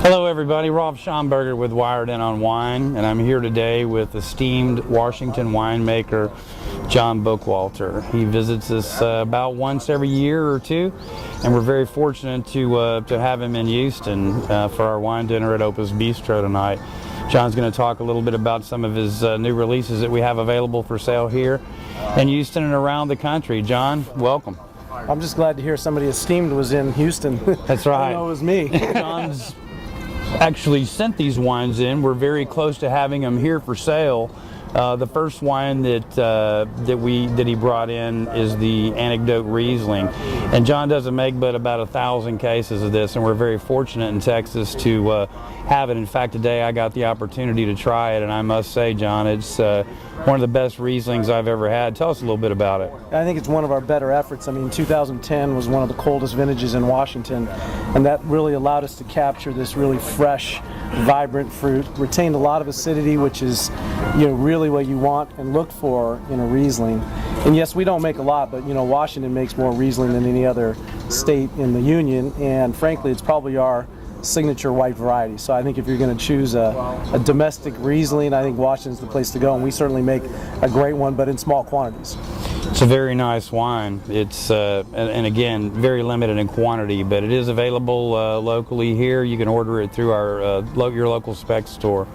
Hello everybody, Rolfe Schomburger with Wiredin to Wine, and I'm here today with esteemed Washington winemaker John Bookwalter. He visits us about once every year or two, and we're very fortunate to have him in Houston for our wine dinner at Opus Bistro tonight. John's going to talk a little bit about some of his new releases that we have available for sale here in Houston and around the country. John, welcome. I'm just glad to hear somebody esteemed was in Houston. That's right. I know it was me. John's actually sent these wines in. We're very close to having them here for sale. The first wine that he brought in is the Anecdote Riesling, and John doesn't make but about 1,000 cases of this, and we're very fortunate in Texas to have it. In fact, today I got the opportunity to try it, and I must say, John, it's one of the best Rieslings I've ever had. Tell us a little bit about it. I think it's one of our better efforts. I mean, 2010 was one of the coldest vintages in Washington, and that really allowed us to capture this really fresh, vibrant fruit. Retained a lot of acidity, which is, really what you want and look for in a Riesling. And yes, we don't make a lot, but Washington makes more Riesling than any other state in the union, and frankly, it's probably our signature white variety. So I think if you're going to choose a domestic Riesling, I think Washington's the place to go, and we certainly make a great one, but in small quantities. It's a very nice wine. It's and again, very limited in quantity, but it is available locally here. You can order it through our your local spec store.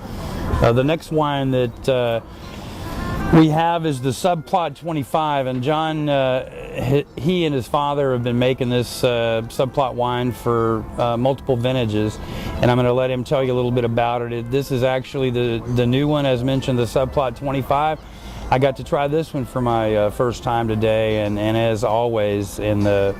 The next wine that we have is the Subplot 25, and John, he and his father have been making this Subplot wine for multiple vintages, and I'm going to let him tell you a little bit about it. This is actually the new one, as mentioned, the Subplot 25. I got to try this one for my first time today, and as always in the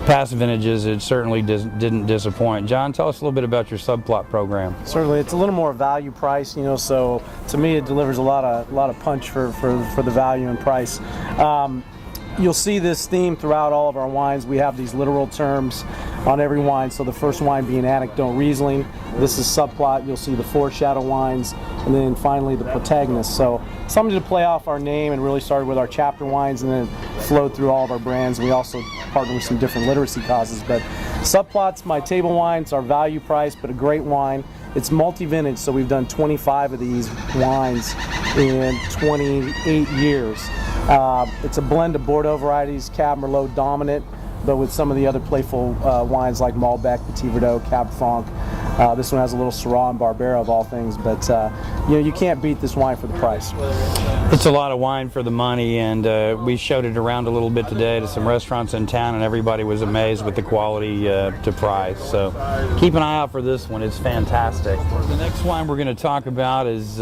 past vintages, it certainly didn't disappoint. John, tell us a little bit about your Subplot program. Certainly, it's a little more value price, so to me it delivers a lot of punch for the value and price. You'll see this theme throughout all of our wines. We have these literal terms on every wine. So the first wine being Anecdote Riesling. This is Subplot. You'll see the foreshadow wines, and then finally the protagonist. So something to play off our name, and really started with our chapter wines and then flowed through all of our brands. We also partner with some different literacy causes. But Subplot's my table wine. It's our value price, but a great wine. It's multi-vintage, so we've done 25 of these wines in 28 years. It's a blend of Bordeaux varieties, Cab Merlot dominant, but with some of the other playful wines like Malbec, Petit Verdot, Cab Franc. This one has a little Syrah and Barbera of all things, but you can't beat this wine for the price. It's a lot of wine for the money, and we showed it around a little bit today to some restaurants in town, and everybody was amazed with the quality to price. So keep an eye out for this one. It's fantastic. The next wine we're going to talk about is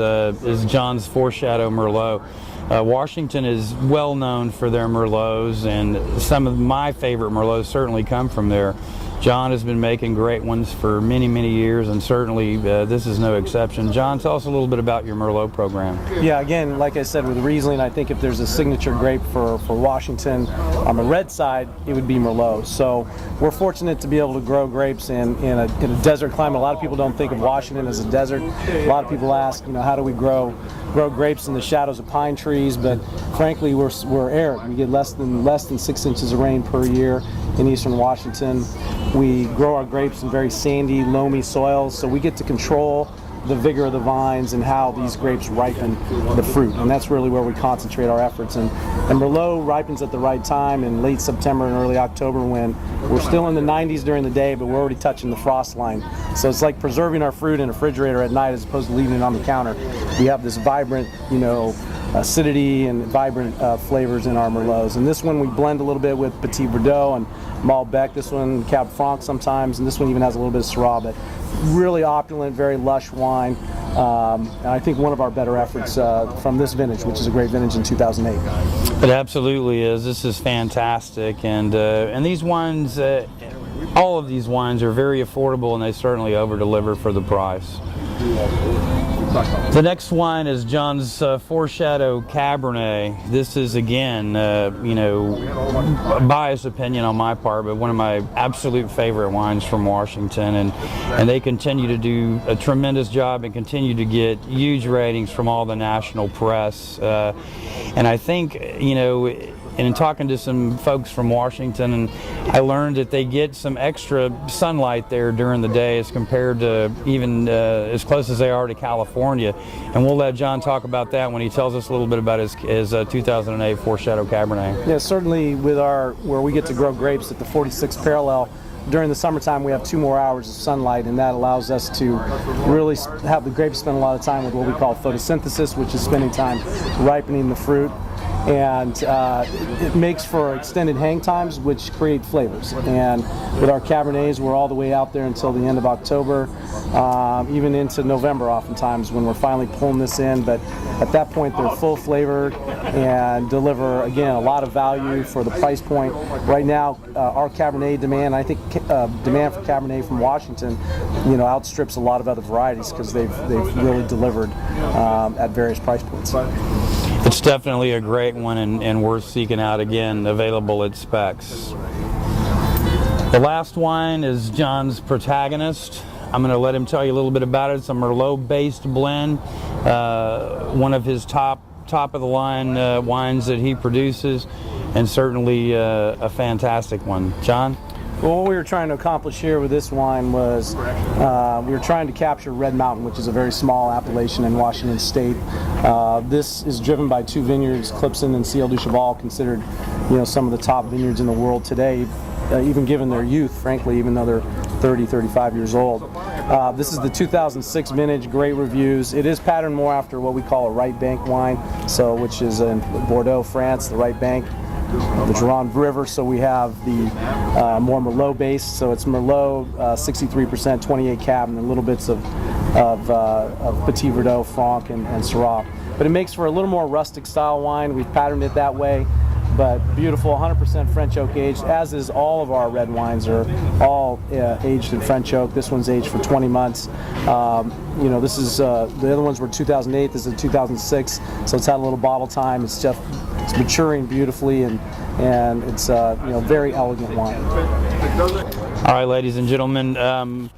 John's Foreshadow Merlot. Washington is well known for their Merlots, and some of my favorite Merlots certainly come from there. John has been making great ones for many, many years, and certainly this is no exception. John, tell us a little bit about your Merlot program. Yeah, again, like I said, with Riesling, I think if there's a signature grape for Washington on the red side, it would be Merlot. So we're fortunate to be able to grow grapes in a desert climate. A lot of people don't think of Washington as a desert. A lot of people ask, how do we grow grapes in the shadows of pine trees? But frankly, we're arid. We get less than 6 inches of rain per year in eastern Washington. We grow our grapes in very sandy, loamy soils, so we get to control the vigor of the vines and how these grapes ripen the fruit, and that's really where we concentrate our efforts. And Merlot ripens at the right time in late September and early October, when we're still in the 90s during the day, but we're already touching the frost line. So it's like preserving our fruit in a refrigerator at night as opposed to leaving it on the counter. We have this vibrant, acidity and vibrant flavors in our Merlots. And this one we blend a little bit with Petit Verdot and Malbec. This one Cab Franc sometimes, and this one even has a little bit of Syrah. But really opulent, very lush wine, and I think one of our better efforts from this vintage, which is a great vintage in 2008. It absolutely is. This is fantastic, and these wines, all of these wines are very affordable, and they certainly over-deliver for the price. The next wine is John's Foreshadow Cabernet. This is, again, a biased opinion on my part, but one of my absolute favorite wines from Washington, and they continue to do a tremendous job and continue to get huge ratings from all the national press. And I think, and in talking to some folks from Washington, and I learned that they get some extra sunlight there during the day as compared to even as close as they are to California. And we'll let John talk about that when he tells us a little bit about his 2008 Foreshadow Cabernet. Yeah, certainly with where we get to grow grapes at the 46th parallel, during the summertime we have 2 more hours of sunlight, and that allows us to really have the grapes spend a lot of time with what we call photosynthesis, which is spending time ripening the fruit. And it makes for extended hang times, which create flavors. And with our Cabernets, we're all the way out there until the end of October, even into November oftentimes when we're finally pulling this in. But at that point, they're full flavored and deliver, again, a lot of value for the price point. Right now, our Cabernet demand, I think demand for Cabernet from Washington, outstrips a lot of other varieties because they've really delivered at various price points. It's definitely a great one and worth seeking out. Again, available at Specs. The last wine is John's Protagonist. I'm going to let him tell you a little bit about it. It's a Merlot-based blend, one of his top of the line wines that he produces, and certainly a fantastic one. John? Well, what we were trying to accomplish here with this wine was we were trying to capture Red Mountain, which is a very small appellation in Washington State. This is driven by 2 vineyards, Clipson and Ciel du Cheval, considered some of the top vineyards in the world today, even given their youth, frankly, even though they're 30, 35 years old. This is the 2006 vintage, great reviews. It is patterned more after what we call a right bank wine, which is in Bordeaux, France, the right bank, the Gironde River. So we have the more Merlot based, so it's Merlot 63%, 28 Cab, and then little bits of Petit Verdot, Franc, and Syrah. But it makes for a little more rustic style wine. We've patterned it that way, but beautiful, 100% French oak aged, as is all of our red wines are all aged in French oak. This one's aged for 20 months. This is the other ones were 2008. This is 2006, so it's had a little bottle time. It's maturing beautifully, and it's very elegant wine. All right, ladies and gentlemen,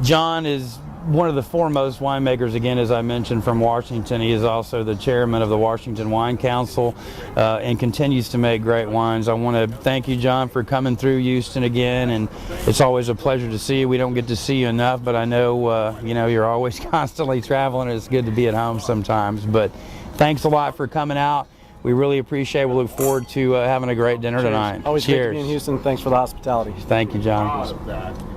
John is one of the foremost winemakers, again, as I mentioned, from Washington. He is also the chairman of the Washington Wine Council and continues to make great wines. I want to thank you, John, for coming through Houston again, and it's always a pleasure to see you. We don't get to see you enough, but I know you're always constantly traveling, and it's good to be at home sometimes. But thanks a lot for coming out. We really appreciate it. We look forward to having a great dinner tonight. Always Cheers. great to be in Houston. Thanks for the hospitality. Thank you, John.